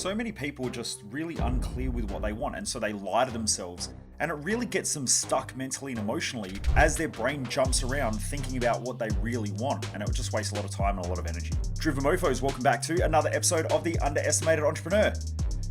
So many people are just really unclear with what they want, and so they lie to themselves. And it really gets them stuck mentally and emotionally as their brain jumps around thinking about what they really want, and it would just waste a lot of time and a lot of energy. Driven Mofos, welcome back to another episode of The Underestimated Entrepreneur.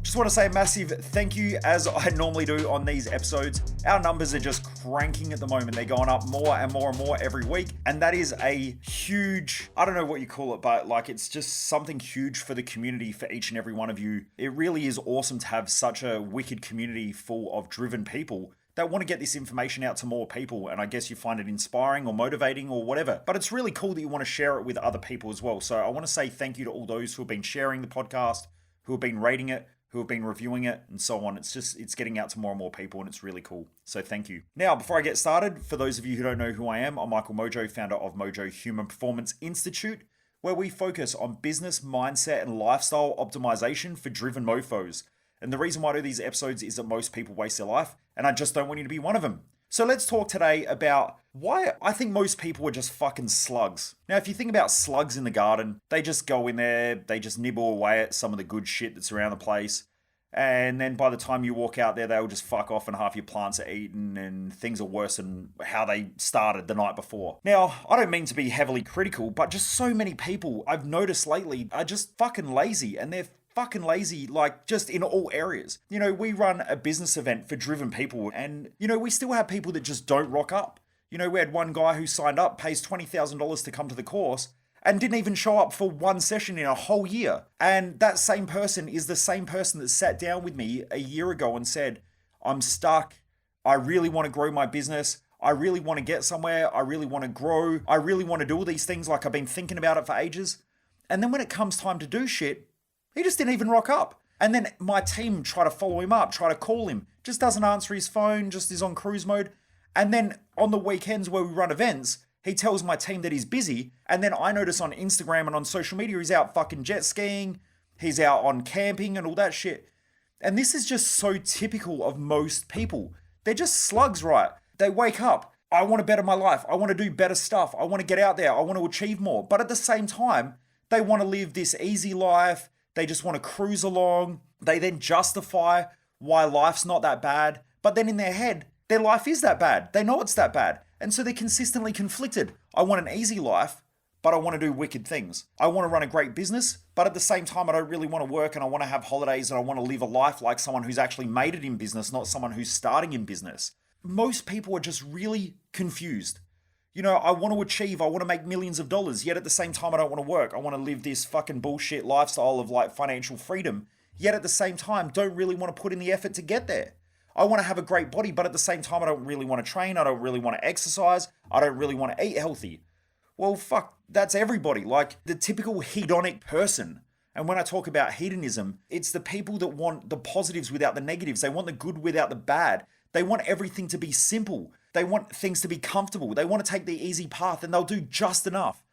Just want to say a massive thank you, as I normally do on these episodes. Our numbers are just cranking at the moment. They're going up more and more and more every week. And that is a huge, I don't know what you call it, but like it's just something huge for the community, for each and every one of you. It really is awesome to have such a wicked community full of driven people that want to get this information out to more people. And I guess you find it inspiring or motivating or whatever. But it's really cool that you want to share it with other people as well. So I want to say thank you to all those who have been sharing the podcast, who have been rating it, who have been reviewing it, and so on. It's getting out to more and more people, and it's really cool. So thank you. Now, before I get started, for those of you who don't know who I am, I'm Michael Mojo, founder of Mojo Human Performance Institute, where we focus on business, mindset, and lifestyle optimization for driven mofos. And the reason why I do these episodes is that most people waste their life, and I just don't want you to be one of them. So let's talk today about why I think most people are just fucking slugs. Now, if you think about slugs in the garden, they just go in there, they just nibble away at some of the good shit that's around the place. And then by the time you walk out there, they'll just fuck off and half your plants are eaten and things are worse than how they started the night before. Now, I don't mean to be heavily critical, but just so many people I've noticed lately are just fucking lazy, and they're fucking lazy, like just in all areas. You know, we run a business event for driven people, and you know, we still have people that just don't rock up. You know, we had one guy who signed up, pays $20,000 to come to the course, and didn't even show up for one session in a whole year. And that same person is the same person that sat down with me a year ago and said, I'm stuck, I really want to grow my business, I really want to get somewhere, I really want to grow, I really want to do all these things, like I've been thinking about it for ages. And then when it comes time to do shit, he just didn't even rock up. And then my team try to follow him up, try to call him, just doesn't answer his phone, just is on cruise mode. And then on the weekends where we run events, he tells my team that he's busy. And then I notice on Instagram and on social media, he's out fucking jet skiing, he's out on camping and all that shit. And this is just so typical of most people. They're just slugs, right? They wake up, I want to better my life, I want to do better stuff, I want to get out there, I want to achieve more. But at the same time, they want to live this easy life. They just want to cruise along. They then justify why life's not that bad. But then in their head, their life is that bad. They know it's that bad. And so they're consistently conflicted. I want an easy life, but I want to do wicked things. I want to run a great business, but at the same time, I don't really want to work, and I want to have holidays, and I want to live a life like someone who's actually made it in business, not someone who's starting in business. Most people are just really confused. You know, I want to achieve, I want to make millions of dollars, yet at the same time, I don't want to work. I want to live this fucking bullshit lifestyle of like financial freedom, yet at the same time, don't really want to put in the effort to get there. I want to have a great body, but at the same time, I don't really want to train. I don't really want to exercise. I don't really want to eat healthy. Well, fuck, that's everybody. Like the typical hedonic person. And when I talk about hedonism, it's the people that want the positives without the negatives. They want the good without the bad. They want everything to be simple. They want things to be comfortable. They want to take the easy path, and they'll do just enough.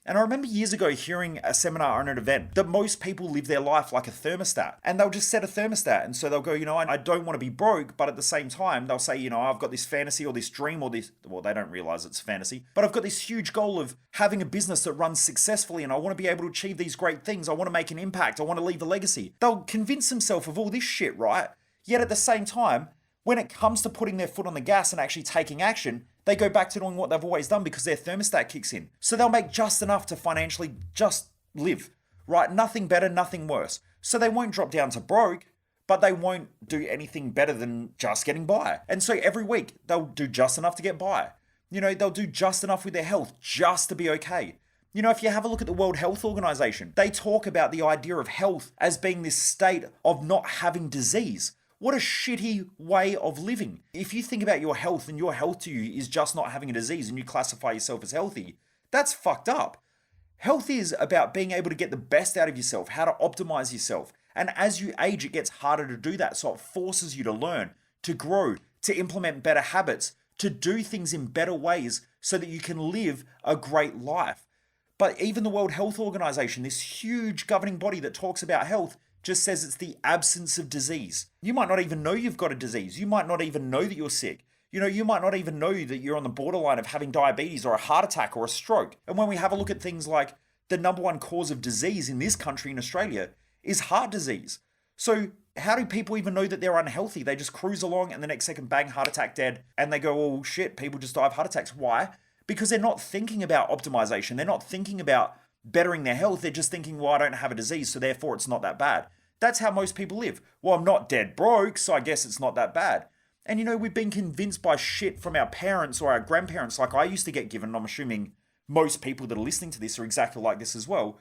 And I remember years ago hearing a seminar or an event that most people live their life like a thermostat, and they'll just set a thermostat. And so they'll go, you know, I don't want to be broke, but at the same time, they'll say, you know, I've got this fantasy or this dream or this, well, they don't realize it's fantasy, but I've got this huge goal of having a business that runs successfully, and I want to be able to achieve these great things. I want to make an impact. I want to leave a legacy. They'll convince themselves of all this shit, right? Yet at the same time, when it comes to putting their foot on the gas and actually taking action, they go back to doing what they've always done because their thermostat kicks in. So they'll make just enough to financially just live, right? Nothing better, nothing worse. So they won't drop down to broke, but they won't do anything better than just getting by. And so every week they'll do just enough to get by. You know, they'll do just enough with their health just to be okay. You know, if you have a look at the World Health Organization, they talk about the idea of health as being this state of not having disease. What a shitty way of living. If you think about your health and your health to you is just not having a disease and you classify yourself as healthy, that's fucked up. Health is about being able to get the best out of yourself, how to optimize yourself. And as you age, it gets harder to do that. So it forces you to learn, to grow, to implement better habits, to do things in better ways so that you can live a great life. But even the World Health Organization, this huge governing body that talks about health, just says it's the absence of disease. You might not even know you've got a disease. You might not even know that you're sick. You know, you might not even know that you're on the borderline of having diabetes or a heart attack or a stroke. And when we have a look at things like the number one cause of disease in this country, in Australia, is heart disease. So how do people even know that they're unhealthy? They just cruise along and the next second, bang, heart attack, dead. And they go, oh shit, people just die of heart attacks. Why? Because they're not thinking about optimization. They're not thinking about bettering their health. They're just thinking, well, I don't have a disease, so therefore it's not that bad. That's how most people live. Well, I'm not dead broke, so I guess it's not that bad. And we've been convinced by shit from our parents or our grandparents, like I used to get given, and I'm assuming most people that are listening to this are exactly like this as well,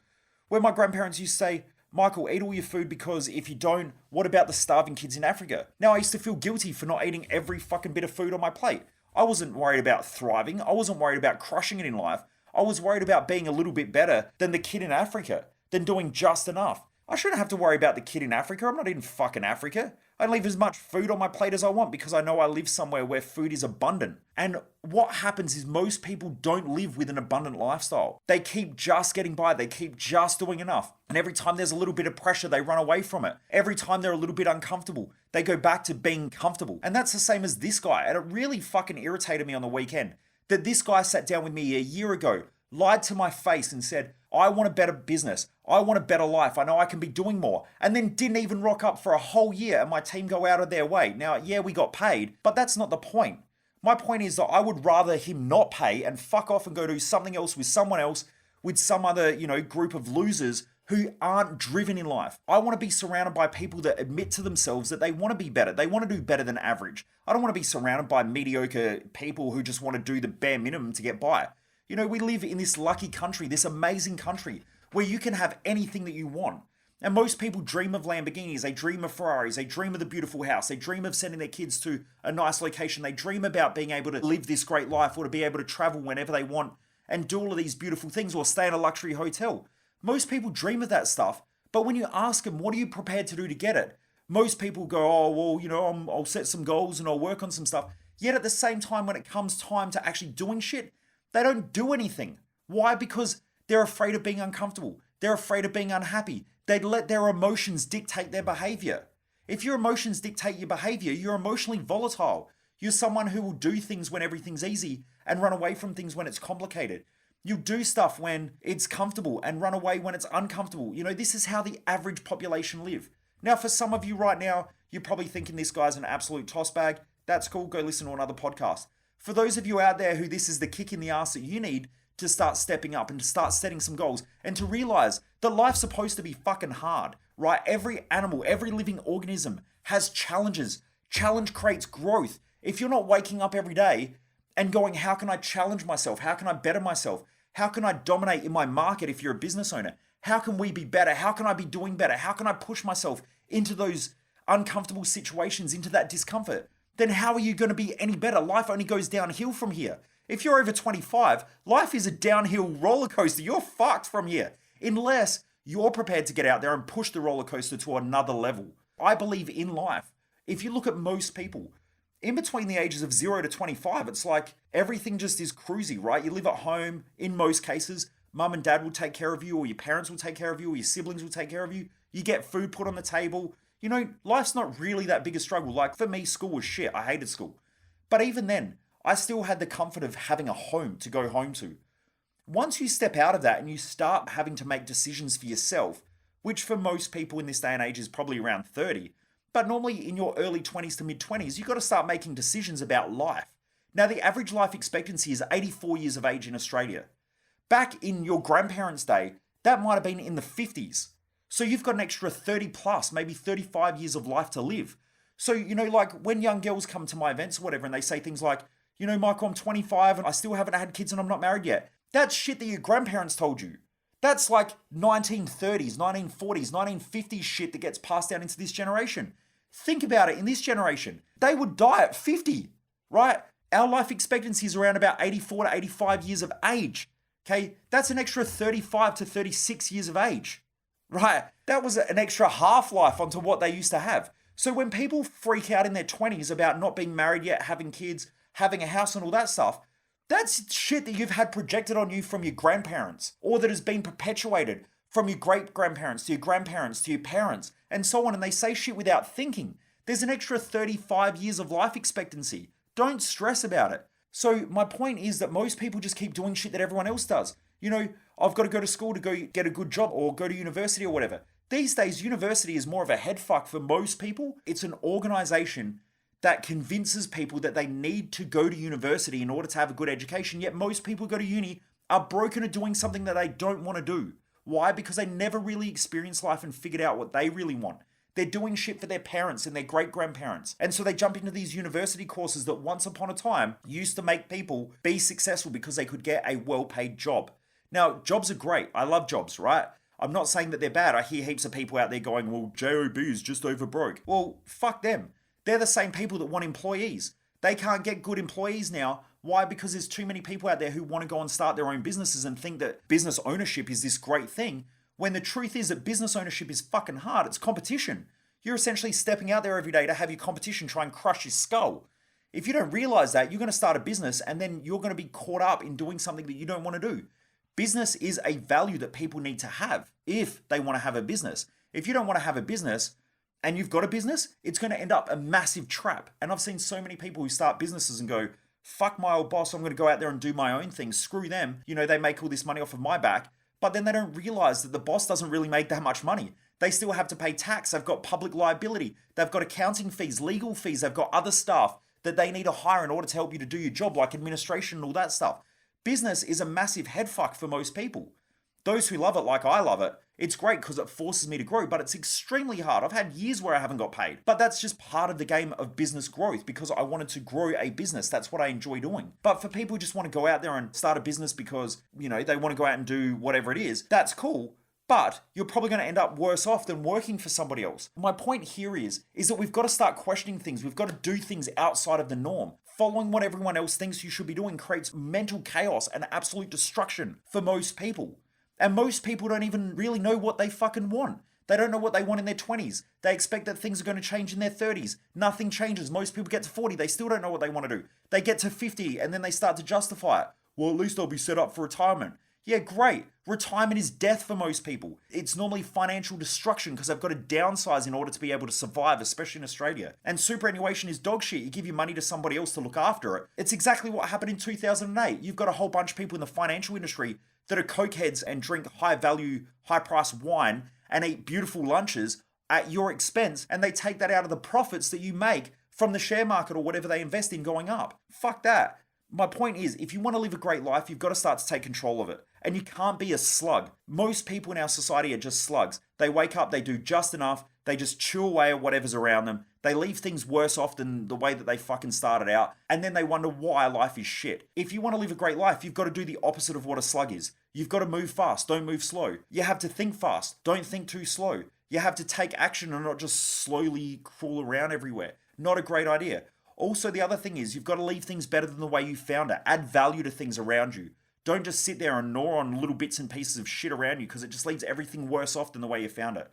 where my grandparents used to say, Michael, eat all your food because if you don't, what about the starving kids in Africa? Now, I used to feel guilty for not eating every fucking bit of food on my plate. I wasn't worried about thriving. I wasn't worried about crushing it in life. I was worried about being a little bit better than the kid in Africa, than doing just enough. I shouldn't have to worry about the kid in Africa. I'm not in fucking Africa. I leave as much food on my plate as I want because I know I live somewhere where food is abundant. And what happens is most people don't live with an abundant lifestyle. They keep just getting by. They keep just doing enough. And every time there's a little bit of pressure, they run away from it. Every time they're a little bit uncomfortable, they go back to being comfortable. And that's the same as this guy. And it really fucking irritated me on the weekend that this guy sat down with me a year ago, lied to my face and said, I want a better business. I want a better life. I know I can be doing more. And then didn't even rock up for a whole year and my team go out of their way. Now, yeah, we got paid, but that's not the point. My point is that I would rather him not pay and fuck off and go do something else with someone else, with some other, group of losers who aren't driven in life. I want to be surrounded by people that admit to themselves that they want to be better. They want to do better than average. I don't want to be surrounded by mediocre people who just want to do the bare minimum to get by. We live in this lucky country, this amazing country, where you can have anything that you want. And most people dream of Lamborghinis, they dream of Ferraris, they dream of the beautiful house, they dream of sending their kids to a nice location, they dream about being able to live this great life or to be able to travel whenever they want and do all of these beautiful things or stay in a luxury hotel. Most people dream of that stuff, but when you ask them, what are you prepared to do to get it? Most people go, oh, well, I'll set some goals and I'll work on some stuff. Yet at the same time, when it comes time to actually doing shit, they don't do anything. Why? Because they're afraid of being uncomfortable. They're afraid of being unhappy. They let their emotions dictate their behavior. If your emotions dictate your behavior, you're emotionally volatile. You're someone who will do things when everything's easy and run away from things when it's complicated. You do stuff when it's comfortable and run away when it's uncomfortable. This is how the average population live. Now, for some of you right now, you're probably thinking this guy's an absolute toss bag. That's cool. Go listen to another podcast. For those of you out there who this is the kick in the ass that you need to start stepping up and to start setting some goals and to realize that life's supposed to be fucking hard, right? Every animal, every living organism has challenges. Challenge creates growth. If you're not waking up every day and going, how can I challenge myself? How can I better myself? How can I dominate in my market if you're a business owner? How can we be better? How can I be doing better? How can I push myself into those uncomfortable situations, into that discomfort? Then how are you going to be any better? Life only goes downhill from here. If you're over 25, life is a downhill roller coaster. You're fucked from here. Unless you're prepared to get out there and push the roller coaster to another level. I believe in life. If you look at most people, in between the ages of 0 to 25, it's like everything just is cruisy, right? You live at home, in most cases. Mum and dad will take care of you, or your parents will take care of you, or your siblings will take care of you. You get food put on the table. Life's not really that big a struggle. Like for me, school was shit. I hated school. But even then, I still had the comfort of having a home to go home to. Once you step out of that and you start having to make decisions for yourself, which for most people in this day and age is probably around 30, but normally in your early 20s to mid 20s, you've got to start making decisions about life. Now, the average life expectancy is 84 years of age in Australia. Back in your grandparents' day, that might have been in the 50s. So you've got an extra 30 plus, maybe 35 years of life to live. So, like when young girls come to my events or whatever and they say things like, Michael, I'm 25 and I still haven't had kids and I'm not married yet. That's shit that your grandparents told you. That's like 1930s, 1940s, 1950s shit that gets passed down into this generation. Think about it, in this generation, they would die at 50, right? Our life expectancy is around about 84 to 85 years of age. Okay, that's an extra 35 to 36 years of age. Right, that was an extra half-life onto what they used to have. So when people freak out in their 20s about not being married yet, having kids, having a house and all that stuff, that's shit that you've had projected on you from your grandparents, or that has been perpetuated from your great-grandparents to your grandparents to your parents, and so on, and they say shit without thinking. There's an extra 35 years of life expectancy. Don't stress about it. So my point is that most people just keep doing shit that everyone else does. I've got to go to school to go get a good job or go to university or whatever. These days, university is more of a head fuck for most people. It's an organization that convinces people that they need to go to university in order to have a good education, yet most people who go to uni are broken at doing something that they don't want to do. Why? Because they never really experienced life and figured out what they really want. They're doing shit for their parents and their great-grandparents. And so they jump into these university courses that once upon a time used to make people be successful because they could get a well-paid job. Now, jobs are great. I love jobs, right? I'm not saying that they're bad. I hear heaps of people out there going, well, JOB is just over broke. Well, fuck them. They're the same people that want employees. They can't get good employees now. Why? Because there's too many people out there who want to go and start their own businesses and think that business ownership is this great thing, when the truth is that business ownership is fucking hard. It's competition. You're essentially stepping out there every day to have your competition try and crush your skull. If you don't realize that, you're going to start a business and then you're going to be caught up in doing something that you don't want to do. Business is a value that people need to have if they want to have a business. If you don't want to have a business, and you've got a business, it's going to end up a massive trap. And I've seen so many people who start businesses and go, fuck my old boss, I'm going to go out there and do my own thing. Screw them. You know, they make all this money off of my back. But then they don't realize that the boss doesn't really make that much money. They still have to pay tax. They've got public liability. They've got accounting fees, legal fees. They've got other staff that they need to hire in order to help you to do your job, like administration and all that stuff. Business is a massive head fuck for most people. Those who love it like I love it, it's great because it forces me to grow, but it's extremely hard. I've had years where I haven't got paid, but that's just part of the game of business growth because I wanted to grow a business. That's what I enjoy doing. But for people who just want to go out there and start a business because, you know, they want to go out and do whatever it is, that's cool. But you're probably going to end up worse off than working for somebody else. My point here is that we've got to start questioning things. We've got to do things outside of the norm. Following what everyone else thinks you should be doing creates mental chaos and absolute destruction for most people. And most people don't even really know what they fucking want. They don't know what they want in their 20s. They expect that things are going to change in their 30s. Nothing changes. Most people get to 40, they still don't know what they want to do. They get to 50 and then they start to justify it. Well, at least I'll be set up for retirement. Yeah, great. Retirement is death for most people. It's normally financial destruction because they've got to downsize in order to be able to survive, especially in Australia. And superannuation is dog shit. You give your money to somebody else to look after it. It's exactly what happened in 2008. You've got a whole bunch of people in the financial industry that are cokeheads and drink high value, high price wine and eat beautiful lunches at your expense, and they take that out of the profits that you make from the share market or whatever they invest in going up. Fuck that. My point is, if you want to live a great life, you've got to start to take control of it. And you can't be a slug. Most people in our society are just slugs. They wake up, they do just enough, they just chew away at whatever's around them, they leave things worse off than the way that they fucking started out, and then they wonder why life is shit. If you want to live a great life, you've got to do the opposite of what a slug is. You've got to move fast, don't move slow. You have to think fast, don't think too slow. You have to take action and not just slowly crawl around everywhere. Not a great idea. Also, the other thing is you've got to leave things better than the way you found it. Add value to things around you. Don't just sit there and gnaw on little bits and pieces of shit around you because it just leaves everything worse off than the way you found it.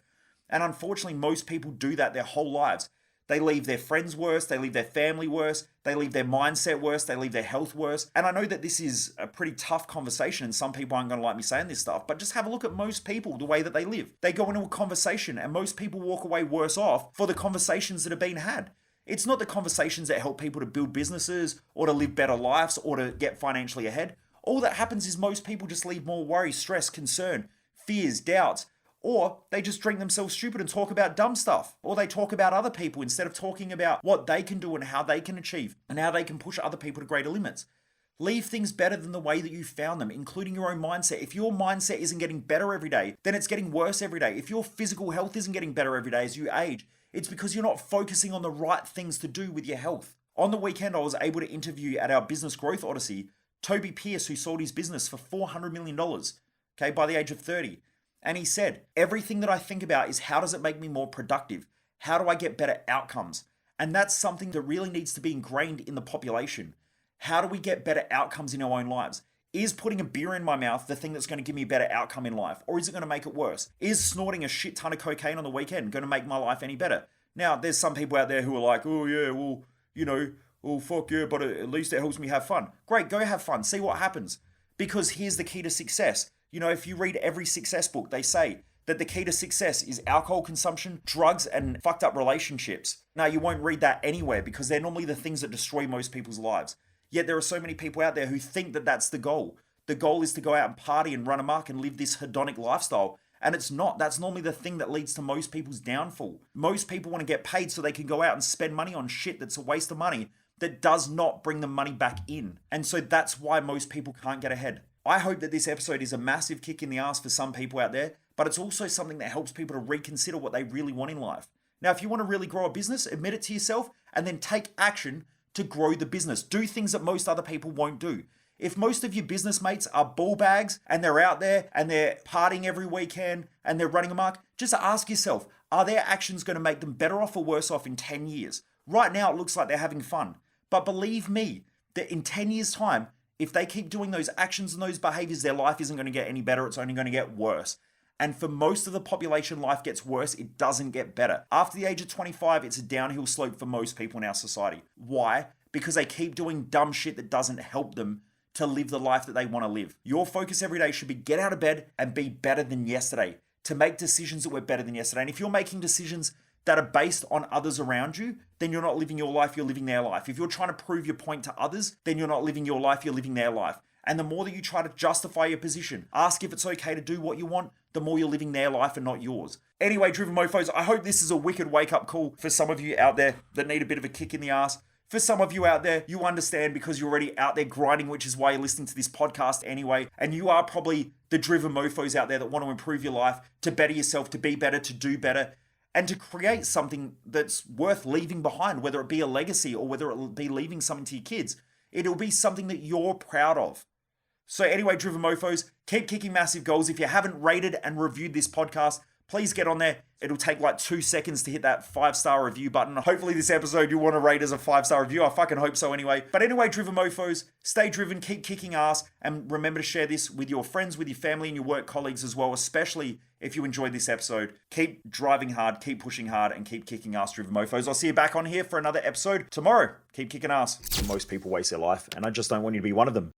And unfortunately, most people do that their whole lives. They leave their friends worse, they leave their family worse, they leave their mindset worse, they leave their health worse. And I know that this is a pretty tough conversation and some people aren't going to like me saying this stuff, but just have a look at most people, the way that they live. They go into a conversation and most people walk away worse off for the conversations that have been had. It's not the conversations that help people to build businesses or to live better lives or to get financially ahead. All that happens is most people just leave more worry, stress, concern, fears, doubts, or they just drink themselves stupid and talk about dumb stuff, or they talk about other people instead of talking about what they can do and how they can achieve and how they can push other people to greater limits. Leave things better than the way that you found them, including your own mindset. If your mindset isn't getting better every day, then it's getting worse every day. If your physical health isn't getting better every day as you age, it's because you're not focusing on the right things to do with your health. On the weekend, I was able to interview at our Business Growth Odyssey, Toby Pierce, who sold his business for $400 million, okay, by the age of 30. And he said, everything that I think about is how does it make me more productive? How do I get better outcomes? And that's something that really needs to be ingrained in the population. How do we get better outcomes in our own lives? Is putting a beer in my mouth the thing that's going to give me a better outcome in life? Or is it going to make it worse? Is snorting a shit ton of cocaine on the weekend going to make my life any better? Now, there's some people out there who are like, oh yeah, well, you know, oh fuck yeah, but at least it helps me have fun. Great, go have fun, see what happens. Because here's the key to success. You know, if you read every success book, they say that the key to success is alcohol consumption, drugs, and fucked up relationships. Now, you won't read that anywhere because they're normally the things that destroy most people's lives. Yet there are so many people out there who think that that's the goal. The goal is to go out and party and run amok and live this hedonic lifestyle. And it's not. That's normally the thing that leads to most people's downfall. Most people want to get paid so they can go out and spend money on shit that's a waste of money that does not bring them money back in. And so that's why most people can't get ahead. I hope that this episode is a massive kick in the ass for some people out there, but it's also something that helps people to reconsider what they really want in life. Now, if you want to really grow a business, admit it to yourself and then take action to grow the business. Do things that most other people won't do. If most of your business mates are ball bags and they're out there and they're partying every weekend and they're running amok, just ask yourself, are their actions going to make them better off or worse off in 10 years? Right now, it looks like they're having fun. But believe me, that in 10 years' time, if they keep doing those actions and those behaviors, their life isn't going to get any better. It's only going to get worse. And for most of the population, life gets worse. It doesn't get better. After the age of 25, it's a downhill slope for most people in our society. Why? Because they keep doing dumb shit that doesn't help them to live the life that they want to live. Your focus every day should be get out of bed and be better than yesterday, to make decisions that were better than yesterday. And if you're making decisions that are based on others around you, then you're not living your life, you're living their life. If you're trying to prove your point to others, then you're not living your life, you're living their life. And the more that you try to justify your position, ask if it's okay to do what you want, the more you're living their life and not yours. Anyway, Driven Mofos, I hope this is a wicked wake-up call for some of you out there that need a bit of a kick in the ass. For some of you out there, you understand because you're already out there grinding, which is why you're listening to this podcast anyway. And you are probably the driven mofos out there that want to improve your life, to better yourself, to be better, to do better, and to create something that's worth leaving behind, whether it be a legacy or whether it be leaving something to your kids. It'll be something that you're proud of. So anyway, Driven Mofos, keep kicking massive goals. If you haven't rated and reviewed this podcast, please get on there. It'll take like 2 seconds to hit that 5-star review button. Hopefully this episode you want to rate as a 5-star review. I fucking hope so anyway. But anyway, Driven Mofos, stay driven, keep kicking ass, and remember to share this with your friends, with your family, and your work colleagues as well, especially if you enjoyed this episode. Keep driving hard, keep pushing hard, and keep kicking ass, Driven Mofos. I'll see you back on here for another episode tomorrow. Keep kicking ass. Most people waste their life, and I just don't want you to be one of them.